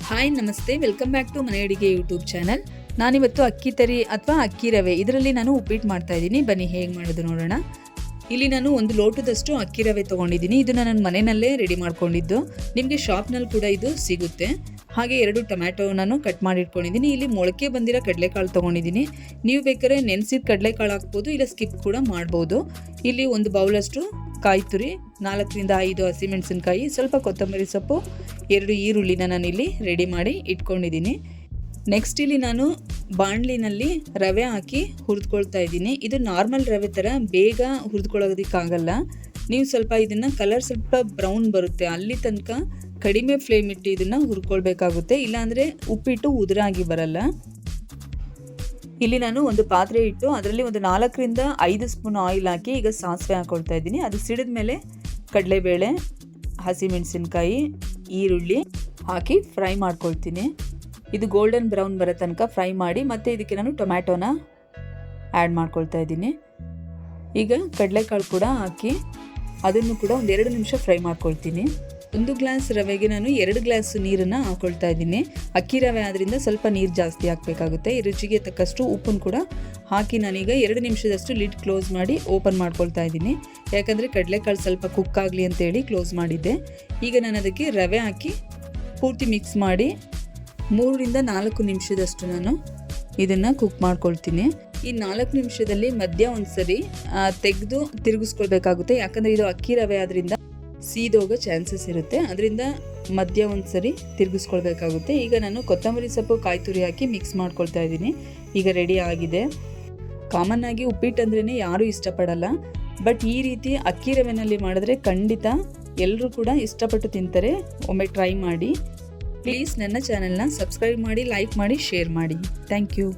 Hi ನಮಸ್ತೆ, welcome back to ಮನೆ ಅಡಿಗೆ ಯೂಟ್ಯೂಬ್ ಚಾನಲ್. ನಾನಿವತ್ತು ಅಕ್ಕಿ ತರಿ ಅಥವಾ ಅಕ್ಕಿ ರವೆ ಇದರಲ್ಲಿ ನಾನು ಉಪ್ಪಿಟ್ಟು ಮಾಡ್ತಾ ಇದ್ದೀನಿ. ಬನ್ನಿ ಹೇಗೆ ಮಾಡೋದು ನೋಡೋಣ. ಇಲ್ಲಿ ನಾನು 1 ಲೋಟದಷ್ಟು ಅಕ್ಕಿ ರವೆ ತೊಗೊಂಡಿದ್ದೀನಿ. ಇದನ್ನು ನಾನು ಮನೆಯಲ್ಲೇ ರೆಡಿ ಮಾಡ್ಕೊಂಡಿದ್ದು. ನಿಮಗೆ ಶಾಪ್ನಲ್ಲಿ ಕೂಡ ಇದು ಸಿಗುತ್ತೆ. ಹಾಗೆ 2 ಟೊಮ್ಯಾಟೊ ನಾನು ಕಟ್ ಮಾಡಿ ಇಟ್ಕೊಂಡಿದ್ದೀನಿ. ಇಲ್ಲಿ ಮೊಳಕೆ ಬಂದಿರೋ ಕಡಲೆಕಾಳು ತೊಗೊಂಡಿದ್ದೀನಿ. ನೀವು ಬೇಕಾದ್ರೆ ನೆನೆಸಿದ ಕಡಲೆಕಾಳು ಹಾಕ್ಬೋದು, ಇಲ್ಲ ಸ್ಕಿಪ್ ಕೂಡ ಮಾಡ್ಬೋದು. ಇಲ್ಲಿ 1 ಬೌಲಷ್ಟು ಕಾಯಿ ತುರಿ, 4 ರಿಂದ 5 ಹಸಿಮೆಣಸಿನಕಾಯಿ, ಸ್ವಲ್ಪ ಕೊತ್ತಂಬರಿ ಸೊಪ್ಪು, 2 ಈರುಳ್ಳಿನ ನಾನಿಲ್ಲಿ ರೆಡಿ ಮಾಡಿ ಇಟ್ಕೊಂಡಿದ್ದೀನಿ. ನೆಕ್ಸ್ಟ್ ಇಲ್ಲಿ ನಾನು ಬಾಣಲಿನಲ್ಲಿ ರವೆ ಹಾಕಿ ಹುರಿದ್ಕೊಳ್ತಾ ಇದ್ದೀನಿ. ಇದು ನಾರ್ಮಲ್ ರವೆ ಥರ ಬೇಗ ಹುರಿದ್ಕೊಳ್ಳೋದಕ್ಕಾಗಲ್ಲ. ನೀವು ಸ್ವಲ್ಪ ಇದನ್ನು ಕಲರ್ ಸ್ವಲ್ಪ ಬ್ರೌನ್ ಬರುತ್ತೆ ಅಲ್ಲಿ ತನಕ ಕಡಿಮೆ ಫ್ಲೇಮ್ ಇಟ್ಟು ಇದನ್ನು ಹುರ್ಕೊಳ್ಬೇಕಾಗುತ್ತೆ, ಇಲ್ಲಾಂದರೆ ಉಪ್ಪಿಟ್ಟು ಉದುರಾಗಿ ಬರಲ್ಲ. ಇಲ್ಲಿ ನಾನು ಒಂದು ಪಾತ್ರೆ ಇಟ್ಟು ಅದರಲ್ಲಿ 4 ರಿಂದ 5 ಸ್ಪೂನ್ ಆಯಿಲ್ ಹಾಕಿ ಈಗ ಸಾಸಿವೆ ಹಾಕ್ಕೊಳ್ತಾ ಇದ್ದೀನಿ. ಅದು ಸಿಡಿದ ಮೇಲೆ ಕಡಲೆಬೇಳೆ, ಹಸಿಮೆಣಸಿನ್ಕಾಯಿ, ಈರುಳ್ಳಿ ಹಾಕಿ ಫ್ರೈ ಮಾಡ್ಕೊಳ್ತೀನಿ. ಇದು ಗೋಲ್ಡನ್ ಬ್ರೌನ್ ಬರೋ ತನಕ ಫ್ರೈ ಮಾಡಿ ಮತ್ತೆ ಇದಕ್ಕೆ ನಾನು ಟೊಮ್ಯಾಟೋನ ಆ್ಯಡ್ ಮಾಡ್ಕೊಳ್ತಾ ಇದ್ದೀನಿ. ಈಗ ಕಡಲೆಕಾಳು ಕೂಡ ಹಾಕಿ ಅದನ್ನು ಕೂಡ 2 ನಿಮಿಷ ಫ್ರೈ ಮಾಡ್ಕೊಳ್ತೀನಿ. 1 ಗ್ಲಾಸ್ ರವೆಗೆ ನಾನು 2 ಗ್ಲಾಸ್ ನೀರನ್ನು ಹಾಕ್ಕೊಳ್ತಾ ಇದ್ದೀನಿ. ಅಕ್ಕಿ ರವೆ ಆದ್ದರಿಂದ ಸ್ವಲ್ಪ ನೀರು ಜಾಸ್ತಿ ಹಾಕಬೇಕಾಗುತ್ತೆ. ರುಚಿಗೆ ತಕ್ಕಷ್ಟು ಉಪ್ಪನ್ನು ಕೂಡ ಹಾಕಿ ನಾನೀಗ 2 ನಿಮಿಷದಷ್ಟು ಲಿಡ್ ಕ್ಲೋಸ್ ಮಾಡಿ ಓಪನ್ ಮಾಡ್ಕೊಳ್ತಾ ಇದ್ದೀನಿ. ಯಾಕಂದರೆ ಕಡಲೆಕಾಳು ಸ್ವಲ್ಪ ಕುಕ್ ಆಗಲಿ ಅಂತೇಳಿ ಕ್ಲೋಸ್ ಮಾಡಿದ್ದೆ. ಈಗ ನಾನು ಅದಕ್ಕೆ ರವೆ ಹಾಕಿ ಪೂರ್ತಿ ಮಿಕ್ಸ್ ಮಾಡಿ 3 ರಿಂದ 4 ನಿಮಿಷದಷ್ಟು ನಾನು ಇದನ್ನು ಕುಕ್ ಮಾಡ್ಕೊಳ್ತೀನಿ. ಈ 4 ನಿಮಿಷದಲ್ಲಿ ಮಧ್ಯ ಒಂದ್ಸರಿ ತೆಗೆದು ತಿರುಗಿಸ್ಕೊಳ್ಬೇಕಾಗುತ್ತೆ. ಯಾಕಂದರೆ ಇದು ಅಕ್ಕಿ ರವೆ ಆದ್ದರಿಂದ ಸೀದೋಗೋ ಚಾನ್ಸಸ್ ಇರುತ್ತೆ. ಅದರಿಂದ ಮಧ್ಯ ಒಂದ್ಸರಿ ತಿರುಗಿಸ್ಕೊಳ್ಬೇಕಾಗುತ್ತೆ. ಈಗ ನಾನು ಕೊತ್ತಂಬರಿ ಸೊಪ್ಪು, ಕಾಯಿ ತುರಿ ಹಾಕಿ ಮಿಕ್ಸ್ ಮಾಡ್ಕೊಳ್ತಾ ಇದ್ದೀನಿ. ಈಗ ರೆಡಿ ಆಗಿದೆ. ಕಾಮನ್ ಆಗಿ ಉಪ್ಪಿಟ್ಟು ಅಂದ್ರೇ ಯಾರೂ ಇಷ್ಟಪಡಲ್ಲ, ಬಟ್ ಈ ರೀತಿ ಅಕ್ಕಿ ರವೆನಲ್ಲಿ ಮಾಡಿದ್ರೆ ಖಂಡಿತ ಎಲ್ಲರೂ ಕೂಡ ಇಷ್ಟಪಟ್ಟು ತಿಂತಾರೆ. ಒಮ್ಮೆ ಟ್ರೈ ಮಾಡಿ. ಪ್ಲೀಸ್ ನನ್ನ ಚಾನೆಲ್ನ ಸಬ್ಸ್ಕ್ರೈಬ್ ಮಾಡಿ, ಲೈಕ್ ಮಾಡಿ, ಶೇರ್ ಮಾಡಿ. Thank you.